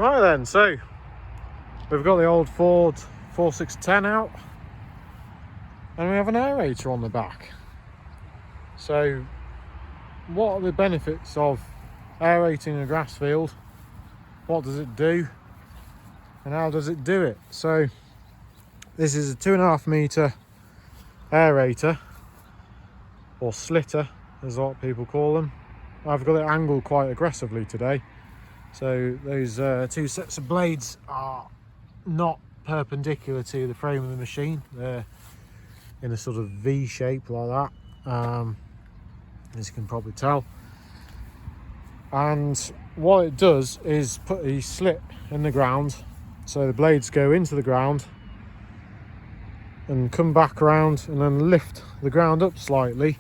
Right then, so we've got the old Ford 4610 out and we have an aerator on the back. So what are the benefits of aerating a grass field? What does it do and how does it do it? So this is a 2.5 meter aerator, or slitter is what people call them. I've got it angled quite aggressively today, so those two sets of blades are not perpendicular to the frame of the machine. They're in a sort of V shape like that, as you can probably tell. And what it does is put a slit in the ground, so the blades go into the ground and come back around and then lift the ground up slightly,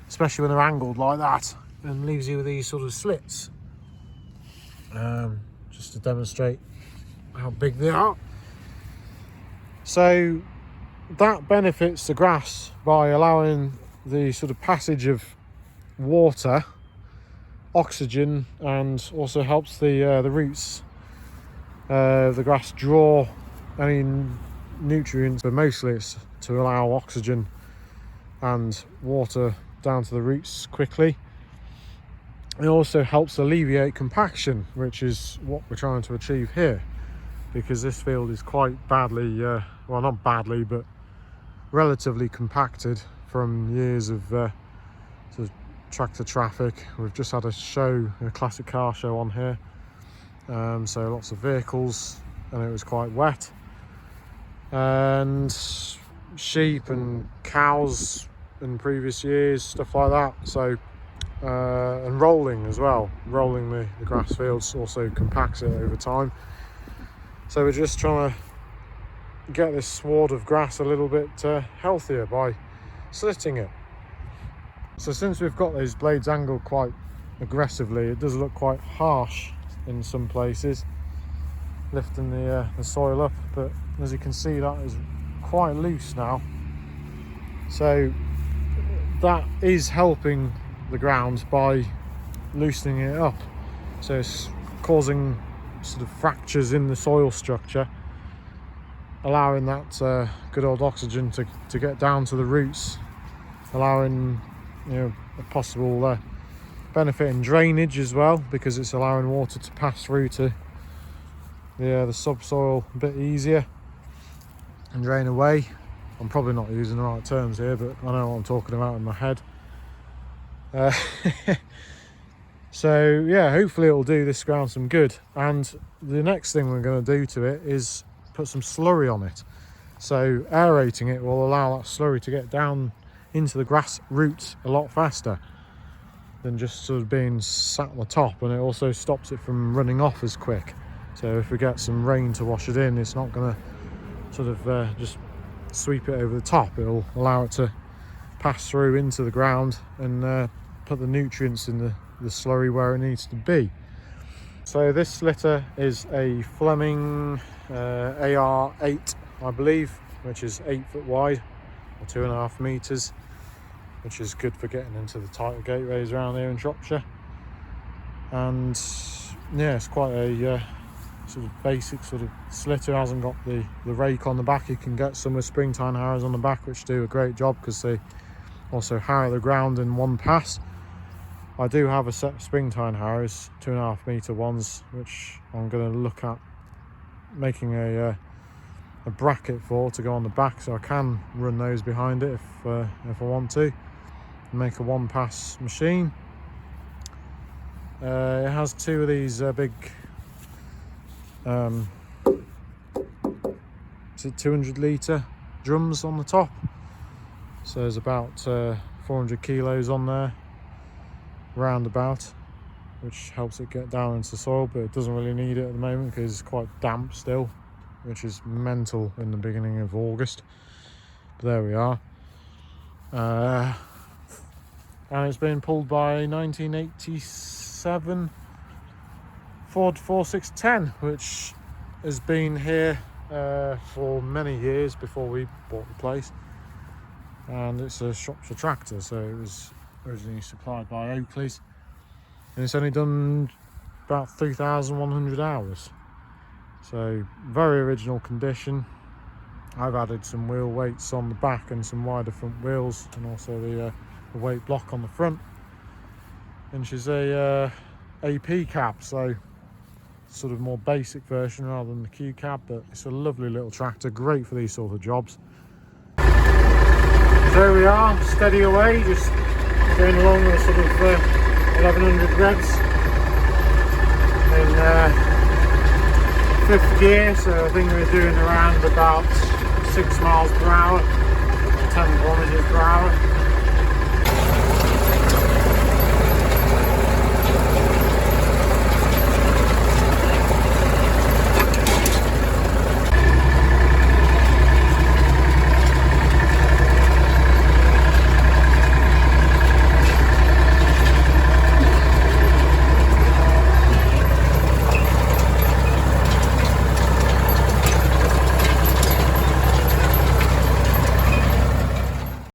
especially when they're angled like that, and leaves you with these sort of slits, just to demonstrate how big they are. So that benefits the grass by allowing the sort of passage of water, oxygen, and also helps the roots of the grass draw any nutrients, but mostly it's to allow oxygen and water down to the roots quickly. It also helps alleviate compaction, which is what we're trying to achieve here, because this field is quite badly, well, not badly, but relatively compacted from years of sort of tractor traffic. We've just had a classic car show on here, so lots of vehicles, and it was quite wet, and sheep and cows in previous years, stuff like that. So and rolling as well, rolling the grass fields also compacts it over time. So we're just trying to get this sward of grass a little bit healthier by slitting it. So since we've got those blades angled quite aggressively, it does look quite harsh in some places, lifting the soil up, but as you can see, that is quite loose now. So that is helping the ground by loosening it up. So it's causing sort of fractures in the soil structure, allowing that good old oxygen to get down to the roots, allowing, you know, a possible benefit in drainage as well, because it's allowing water to pass through to the subsoil a bit easier and drain away. I'm probably not using the right terms here, but I know what I'm talking about in my head. So yeah, hopefully it'll do this ground some good. And the next thing we're going to do to it is put some slurry on it. So aerating it will allow that slurry to get down into the grass roots a lot faster than just sort of being sat on the top, and it also stops it from running off as quick. So if we get some rain to wash it in, it's not going to sort of just sweep it over the top. It'll allow it to pass through into the ground and put the nutrients in the slurry where it needs to be. So this slitter is a Fleming AR8, I believe, which is 8 foot wide, or 2.5 meters, which is good for getting into the tighter gateways around here in Shropshire. And yeah, it's quite a sort of basic sort of slitter. It hasn't got the rake on the back. You can get some with springtime harrows on the back, which do a great job because they also harrow the ground in one pass. I do have a set of springtime harrows, 2.5 meter ones, which I'm going to look at making a bracket for to go on the back, so I can run those behind it if I want to, and make a one pass machine. It has two of these big 200 litre drums on the top, so there's about 400 kilos on there roundabout, which helps it get down into the soil, but it doesn't really need it at the moment because it's quite damp still, which is mental in the beginning of August. But there we are. And it's been pulled by a 1987 Ford 4610, which has been here for many years before we bought the place, and it's a Shropshire tractor, so it was originally supplied by Oakley's, and it's only done about 3,100 hours. So very original condition. I've added some wheel weights on the back and some wider front wheels, and also the weight block on the front. And she's a AP cab, so sort of more basic version rather than the Q cab, but it's a lovely little tractor, great for these sort of jobs. So there we are, steady away, just going along with sort of 1100 revs in 5th gear, so I think we're doing around about 6 miles per hour, 10 kilometers per hour.